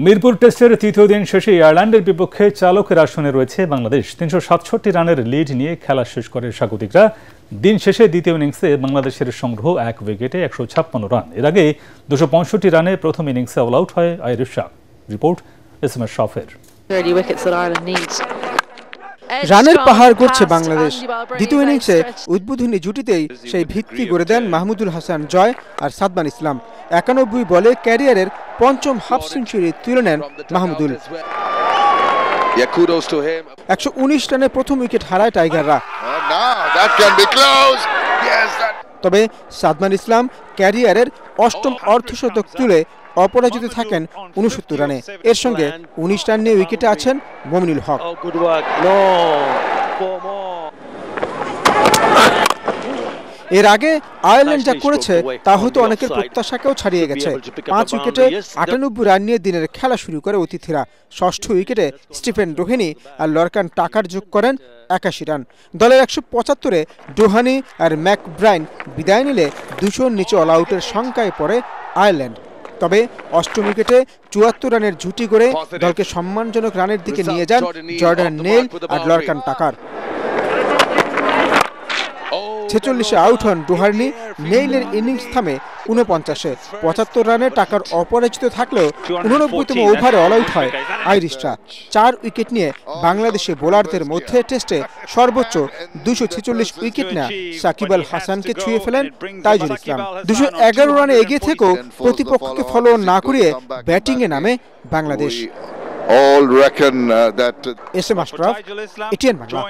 মিরপুর টেস্টের তৃতীয় দিন শেষে আয়ারল্যান্ডের বিপক্ষে চালকের আসনে রয়েছে বাংলাদেশ। ৩৬৭ রানের লিড নিয়ে খেলা শেষ করে স্বাগতিকরা। দিন শেষে দ্বিতীয় ইনিংসে বাংলাদেশের সংগ্রহ ১ উইকেটে ১৫৬ রান। এর আগে ২৬৫ রানে প্রথম ইনিংসে অল আউট হয় আইরিশ শাহ। রিপোর্ট এসএমএস শফের। রানের পাহাড় গড়ছে বাংলাদেশ। দ্বিতীয় ইনিংসে উদ্বোধনী জুটিতেই সেই ভিত্তি গড়ে দেন মাহমুদুল হাসান জয় আর সাদমান ইসলাম। ৯১ বলে ক্যারিয়ারের পঞ্চম হাফ সেঞ্চুরি তুলে নেন মাহমুদুল। ১১৯ রানে প্রথম উইকেট হারায় টাইগাররা। তবে সাদমান ইসলাম ক্যারিয়ারের অষ্টম অর্ধশতক তুলে অপরাজিত থাকেন ৬৯ রানে। এর সঙ্গে ১৯ রান নিয়ে উইকেটে আছেন মমিনুল হক। এর আগে আয়ারল্যান্ড যা করেছে তা হয়তো অনেকের প্রত্যাশাকেও ছাড়িয়ে গেছে। ৫ উইকেটে ৯৮ রান নিয়ে দিনের খেলা শুরু করে অতিথিরা। ষষ্ঠ উইকেটে স্টিফেন ডোহেনি আর লরকান টাকার যোগ করেন ৮১ রান। দলের ১৭৫-এ ডোহানি আর ম্যাকব্রাইন বিদায় নিলে ২০০-র নিচে অল আউটের সংখ্যায় পড়ে আয়ারল্যান্ড। তবে অষ্টম উইকেটে ৭৪ রানের জুটি গড়ে দলকে সম্মানজনক রানের দিকে নিয়ে যান জর্ডান নেইল আর লরকান টাকার। ৪৬-এ আউট হন ডোহার্নি। নেইলের ইনিংস থামে ৪৯-এ। ৭৫ রানে টাকার অপরাজিত থাকলেও ৮৯তম ওভারে অল আউট হয় আইরিশরা। ৪ উইকেট নিয়ে বাংলাদেশি বোলারদের মধ্যে টেস্টে সর্বোচ্চ ২৪৬ উইকেট নেয়া সাকিব আল হাসানকে ছুঁয়ে ফেলেন তাইজুল ইসলাম। ২১১ রানে এগিয়ে থেকেও প্রতিপক্ষকে ফলো না করিয়ে ব্যাটিংয়ে নামে বাংলাদেশ। এস এম আশরাফ, এটিএন বাংলা।